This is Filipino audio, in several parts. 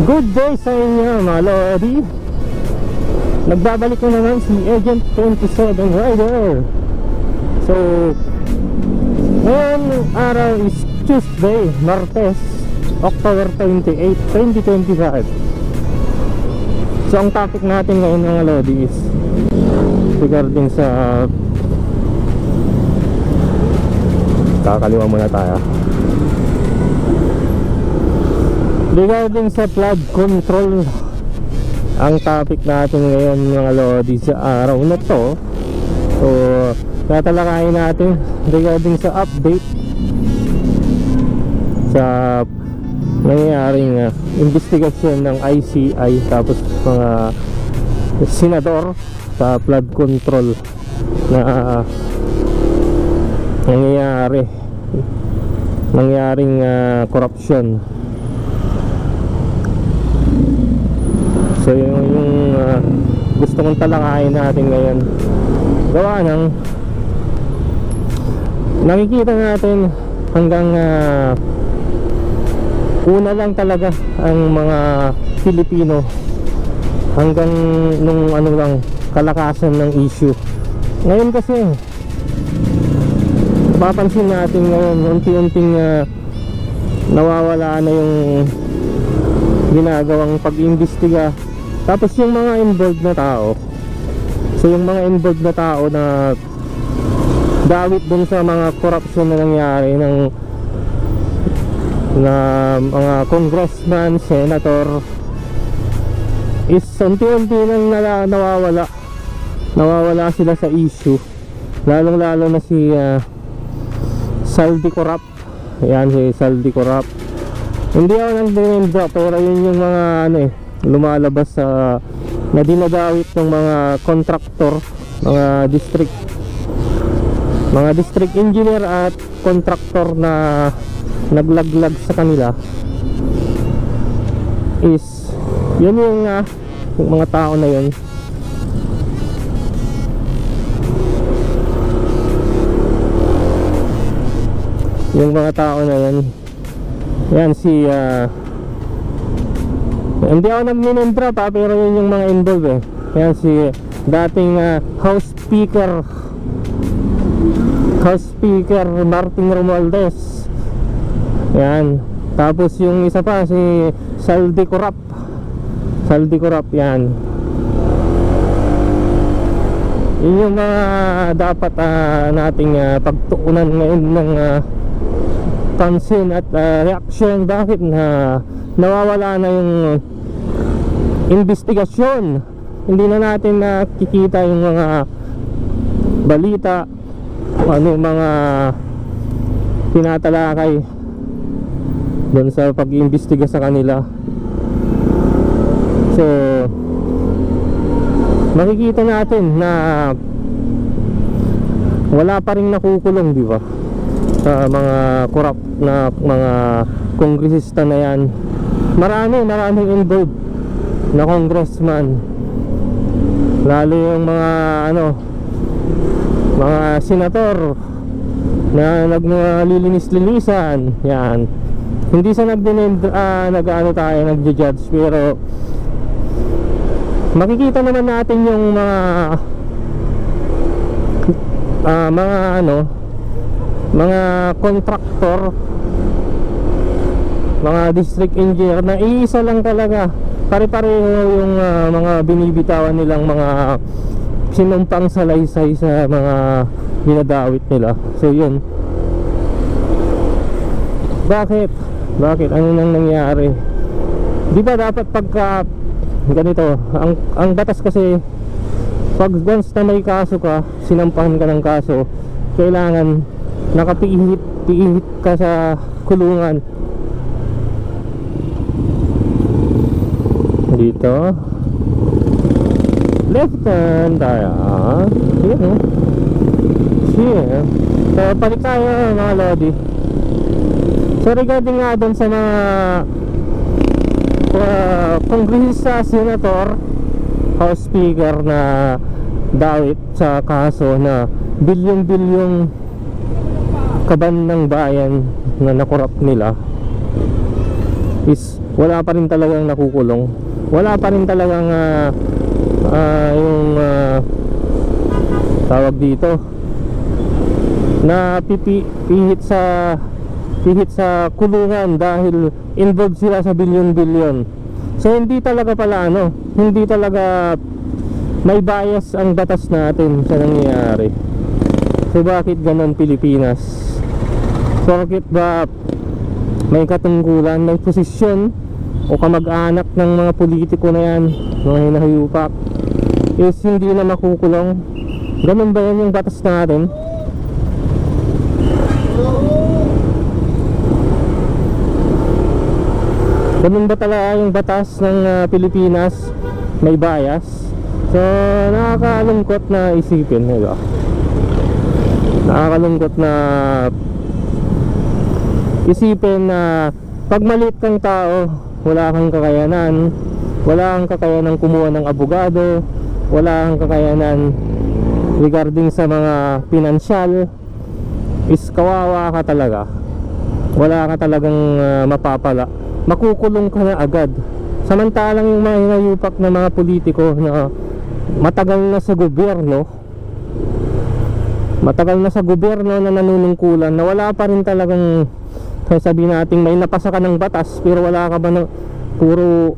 Good day sa inyo mga Lodi. Nagbabalik na naman si Agent 27 Rider. So ngayon araw is Tuesday, Martes, October 28, 2025. So ang topic natin ngayon mga Lodi is regarding sa kakaliwa muna tayo. Regarding sa flood control ang topic natin ngayon mga Lodi sa araw na to. So tatalakayin natin regarding sa update sa nangyayaring investigasyon ng ICI tapos mga senador sa flood control na nangyayaring corruption. So yung gusto kong talakayin natin ngayon, gawa ng nakikita natin hanggang una lang talaga ang mga Pilipino hanggang nung ano lang kalakasan ng issue. Ngayon kasi papansin natin ngayon unti-unting nawawala na yung ginagawang pag-iimbestiga. Tapos yung mga involved na tao, so yung mga involved na tao na dawit dun sa mga corruption na nangyari ng mga congressman, senator, is unti-unti nang nawawala sila sa issue. Lalong lalo na si Saldi Corrupt. Ayan si Saldi Corrupt. Hindi ako nang name drop, pero yun yung mga lumalabas sa na dinadawit ng mga contractor, mga district engineer at contractor na naglaglag sa kanila. Is yun yung mga tao na yun. Yung mga tao na yun, yan si hindi ako nag-name drop pero yun yung mga involved eh. Yan si dating House Speaker Martin Romualdez. Yan. Tapos yung isa pa si Saldi Corrupt yan. Yun yung mga dapat nating pagtuunan ngayon ng pansin at reaksyon. Bakit nawawala na yung investigasyon? Hindi na natin nakikita yung mga balita, ano mga tinatalakay doon sa pag-iimbestiga sa kanila. So makikita natin na wala pa rin nakukulong, di ba, sa mga corrupt na mga kongresista na yan. Maraming involved na congressman, lalo yung mga mga senator na naglilinis-linisan. Yan, hindi sa nagja-judge, pero makikita naman natin yung mga contractor, mga district engineer na iisa lang talaga, pare-pareho yung mga binibitawan nilang mga sinumpang salaysay sa mga dinadawit nila. So yun, bakit ano nang nangyari? Di ba dapat pagka ganito, ang batas kasi, pag once na may kaso ka, sinampahan ka ng kaso, kailangan nakapihit ka sa kulungan. Dito left hand tayo. Here. So balik tayo mga Lodi. So regarding nga dun sa mga kongresista, senator, house speaker na dawit sa kaso na bilyong kaban ng bayan na nakorrupt nila, is wala pa rin talagang nakukulong, wala pa rin talagang yung tawag dito na pihit sa kulungan dahil involved sila sa bilyon-bilyon. So hindi talaga pala hindi talaga may bias ang batas natin sa nangyayari. So bakit ganon Pilipinas? Bakit ba may katungkulan, may posisyon o kamag-anak ng mga politiko na yan, mga hinahayupak, is hindi na makukulong? Ganun ba yan yung batas natin? Ganun ba talaga yung batas ng Pilipinas? May bias? So nakakalungkot na isipin, diba? Nakakalungkot na isipin na pag maliit kang tao, wala kang kakayanan, wala kang kakayanan kumuha ng abogado, wala kang kakayanan regarding sa mga pinansyal, is kawawa ka talaga. Wala ka talagang mapapala, makukulong ka na agad. Samantalang yung mga hinayupak na mga politiko na matagal na sa gobyerno, na nanunungkulan, na wala pa rin talagang, sabihin natin may napasa ka ng batas pero wala ka ba puro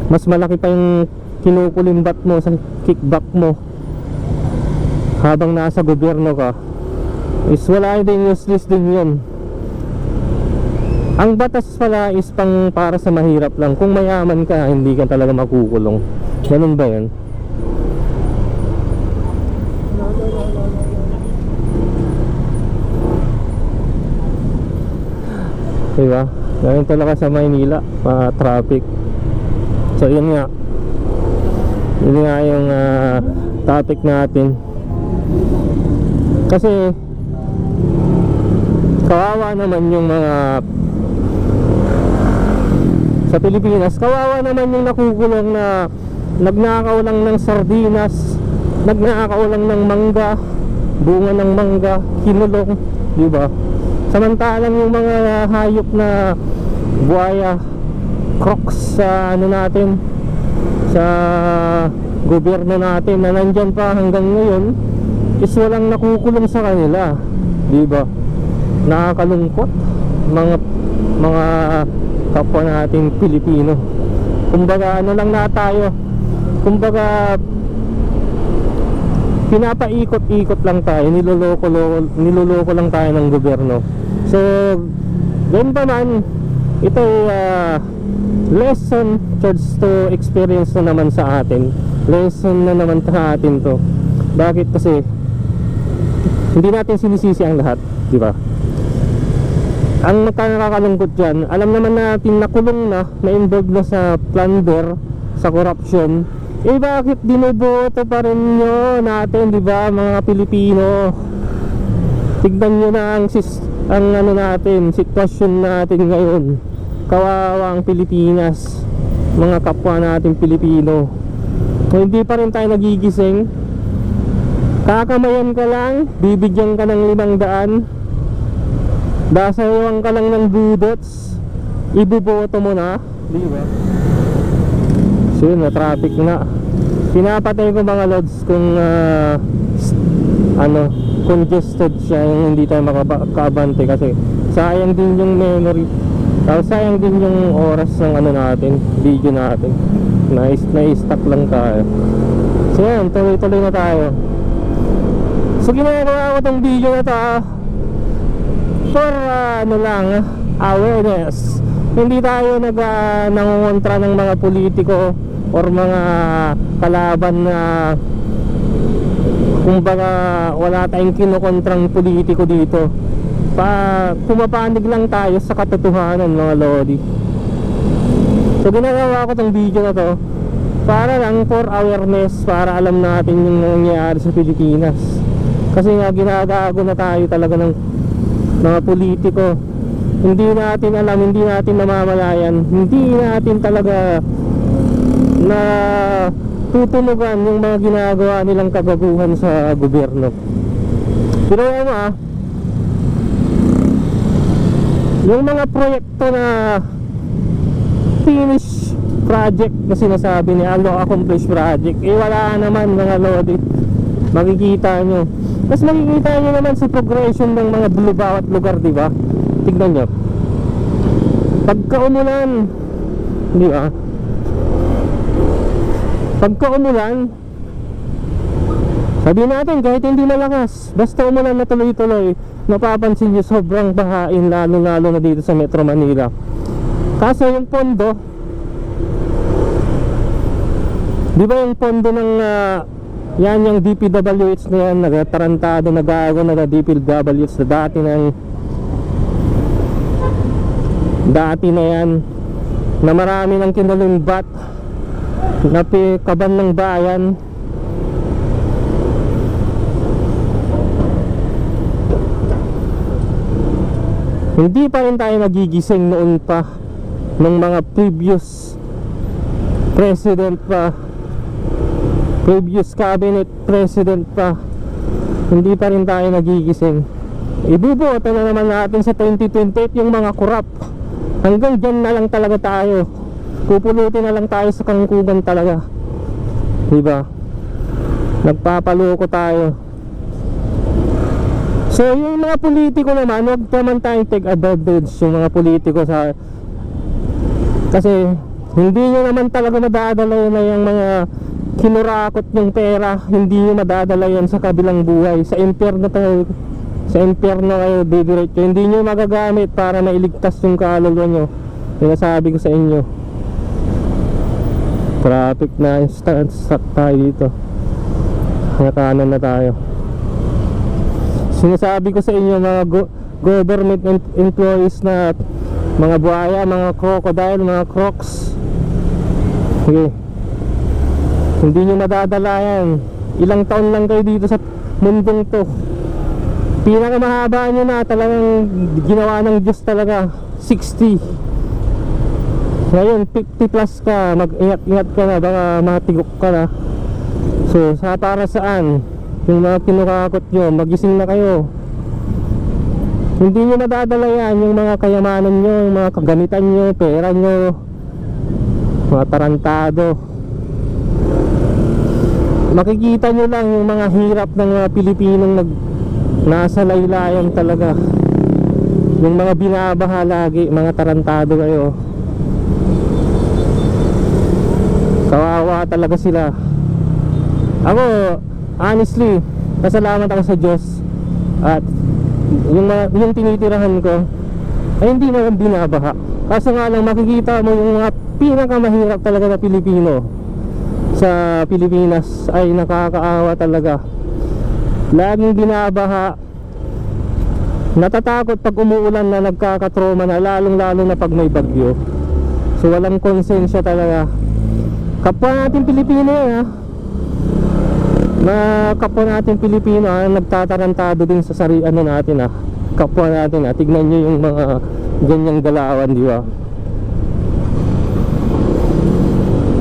mas malaki pa yung kinukulimbat mo sa kickback mo habang nasa gobyerno ka, is wala din, useless din yun. Ang batas pala is pang para sa mahirap lang. Kung mayaman ka, hindi ka talaga makukulong. Ganun ba yan? Diba? Ganun talaga sa Maynila, traffic. So yun nga, yun nga yung topic natin. Kasi kawawa naman yung mga sa Pilipinas, kawawa naman yung nakukulong na nagnakaw lang ng sardinas, nagnakaw lang ng mangga, bunga ng mangga, kinulong, diba? Samantalang yung mga hayop na buhaya, crocs sa natin, sa gobyerno natin na nandyan pa hanggang ngayon, is walang nakukulong sa kanila, diba? Nakakalungkot mga kapwa nating Pilipino. Kumbaga lang na tayo, kumbaga pinapaikot-ikot lang tayo, niloloko lang tayo ng gobyerno. So ganun pa man, ito lesson, chance to experience na naman sa atin, lesson na naman sa atin to. Bakit? Kasi hindi natin sinisisi ang lahat, di ba? Ang nakakalungkot dyan, alam naman natin nakulong na involved na sa plunder, sa corruption, bakit binoboto pa rin nyo natin, di ba, mga Pilipino? Tignan nyo na ang natin, sitwasyon natin ngayon. Kawawa ang Pilipinas, mga kapwa natin Pilipino. Kung hindi pa rin tayo nagigising, kakamayan ka lang, bibigyan ka ng 500, dasawan ka lang ng budots, ibuboto mo na, di ba? So yun, na traffic na. Pinapatay ko mga lods kung congested siya, yung hindi tayo makakabante, kasi sayang din yung memory, sayang din yung oras ng natin, video natin. Na-stuck lang tayo. So yan, tuloy-tuloy na tayo. So ginagawa ko tong video na to for awareness. Hindi tayo nangongontra ng mga politiko or mga kalaban na kumbaga wala tayong kinukontrang politiko dito. Pumapanig lang tayo sa katotohanan, mga lodi. So ginagawa ko tong video na to para lang for awareness, para alam natin yung nangyayari sa Pilipinas. Kasi nga ginagago na tayo talaga ng mga politiko. Hindi natin alam, hindi natin namamalayan, hindi natin talaga na tutunugan yung mga ginagawa nilang kagaguhan sa gobyerno. Pero yung mga proyekto na finish project na sinasabi ni Alo accomplish project, eh wala naman mga lodi. Makikita nyo, mas makikita nyo naman sa progression ng mga bawat lugar, di ba? Tignan nyo, pagka umulan, di ba? Pagka umulan, sabihin natin kahit hindi malakas, basta umulan na tuloy-tuloy, napapansin nyo sobrang bahain, lalo-lalo na dito sa Metro Manila. Kaso yung pondo, di ba yung pondo ng yan yung DPWH na yan, nagtarantado, nag-aago na DPWH na dati na yan, na marami ng kinalumbat na kaban ng bayan. Hindi pa rin tayo nagigising noon pa ng mga previous president pa, previous cabinet president pa. Hindi pa rin tayo nagigising. Ibubuotan na naman natin sa 2028 yung mga korap. Hanggang dyan na lang talaga tayo. Pupulutin na lang tayo sa kangkugan talaga, diba? Nagpapaloko tayo. So yung mga politiko naman, huwag naman tayong take advantage yung mga politiko sa, kasi hindi nyo naman talaga madadala na yung mga kinurakot yung pera. Hindi nyo madadala yan sa kabilang buhay. Sa impyerno tayo, sa impyerno kayo didiretso. Hindi nyo magagamit para mailigtas yung kaluluwa nyo. Sinasabi ko sa inyo. Traffic na, stuck tayo dito. Kanan na tayo. Sinasabi ko sa inyo mga government employees na mga buhaya, mga crocodile, mga crocs. Okay, hindi nyo madadala yan. Ilang taon lang kayo dito sa mundong to. Pinakamahaba nyo na talagang ginawa ng Diyos talaga 60. Ngayon 50 plus ka, mag-ingat-ingat ka na, baka matigok ka na. So sa para saan yung mga kinukakot nyo, magising na kayo. Hindi nyo madadala yan yung mga kayamanan nyo, yung mga kagamitan nyo, pera nyo, mga tarantado. Makikita nyo lang yung mga hirap ng mga Pilipinong nasa laylayan talaga. Yung mga binabaha lagi, mga tarantado kayo. Kawawa talaga sila. Ako, honestly, pasalamat ako sa Diyos. At yung tinitirahan ko ay hindi naman binabaha. Kaso nga lang makikita mo yung mga pinakamahirap talaga na Pilipino sa Pilipinas ay nakakaawa talaga. Laging binabaha. Natatakot pag umuulan na, nagkakatroma na, lalong-lalo na pag may bagyo. So walang konsensya talaga. Kapwa natin Pilipino yan, ha? Na kapwa natin Pilipino, ha? Nagtatarantado din sa ano natin, ha? Kapwa natin, ha? Tignan nyo yung mga ganyang galawan, di ba?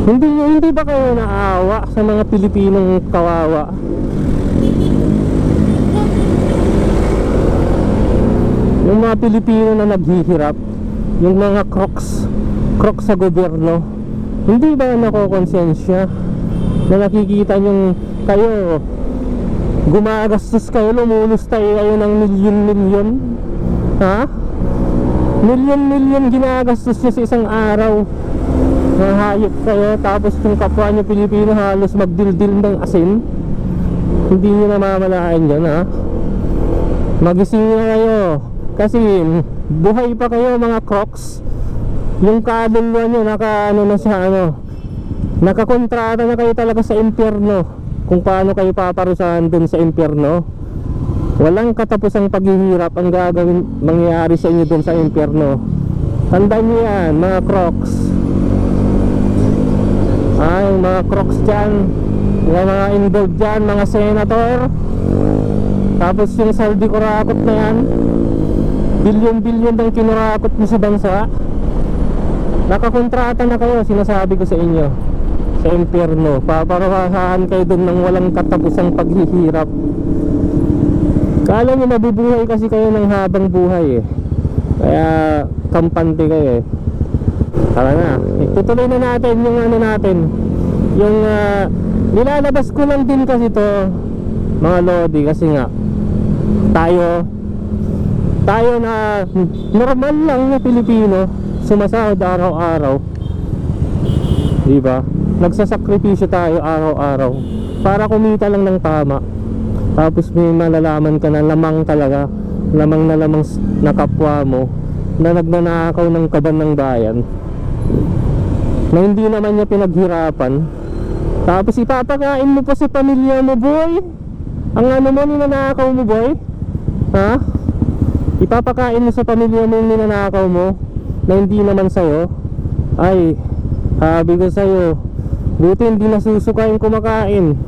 Hindi ba kayo naawa sa mga Pilipinong kawawa? Yung mga Pilipino na naghihirap, yung mga crocs sa gobyerno, hindi ba nakokonsensya na nakikita nyo kayo gumagastos kayo, lumulustay kayo ng milyon-milyon, ha? Milyon-milyon ginagastos nyo sa isang araw. Nahayop kayo, tapos yung kapwa nyo Pilipino halos magdildil ng asin. Hindi nyo namamalaan yan, ha? Magising na kayo, kasi buhay pa kayo mga crocs. Yung kaluluwa nyo nakakontrata na kayo talaga sa impyerno. Kung paano kayo paparusahan dun sa impyerno, walang katapusang paghihirap ang mangyayari sa inyo dun sa impyerno. Tandaan nyo yan mga crocs. Ay, mga crocs dyan, mga involved dyan, mga senator, tapos yung saldi kurakot na yan, bilyon-bilyon ng kinurakot nyo sa bansa. Nakakontrata na kayo, sinasabi ko sa inyo, sa impyerno. Paparusahan kayo dun ng walang katapusang paghihirap. Kala nyo mabubuhay kasi kayo ng habang buhay, eh. Kaya kampante kayo, eh. Tara na, tutuloy na natin yung ano natin. Yung nilalabas ko lang din kasi to mga lodi, kasi nga tayo na normal lang na Pilipino, sumasahod araw-araw, di ba? Nagsasakripisyo tayo araw-araw para kumita lang ng tama. Tapos may malalaman ka na lamang talaga, lamang na kapwa mo na nagnanakaw ng kaban ng bayan, na hindi naman niya pinaghirapan. Tapos ipapakain mo pa sa pamilya mo, boy. Ang ano mo, ninanakaw mo, boy, ha? Ipapakain mo sa pamilya mo yung ninanakaw mo na hindi naman sa'yo. Ay, sabi ko sa'yo, buti hindi nasusukain kumakain.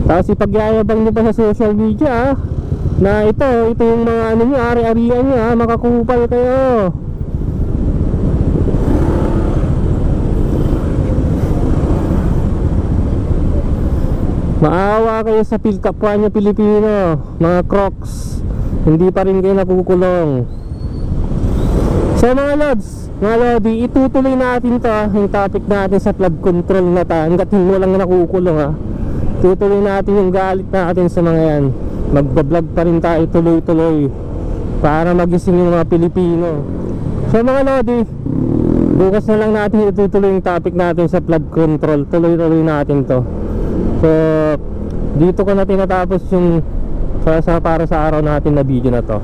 Tapos ipagyayabang nyo pa sa social media, na ito yung mga ano nyo, ari-arian nyo, makakupal kayo. Maawa kayo sa kapwa nyo Pilipino, mga crocs. Hindi pa rin kayo nakukulong. So mga lods, mga lodi, itutuloy natin to, yung topic natin sa flood control na ta. Hanggat hindi walang nakukulong, tutuloy natin yung galit natin sa mga yan. Magbablog pa rin tayo tuloy-tuloy para magising yung mga Pilipino. So mga lodi, bukas na lang natin itutuloy yung topic natin sa flood control. Tuloy-tuloy natin to. So dito ko na tinatapos yung para sa araw natin na video na to.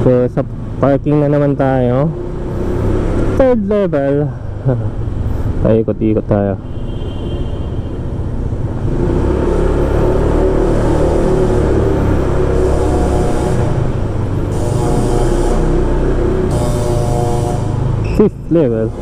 So sa parking na naman tayo, third level. Ikot-ikot tayo. Fifth level.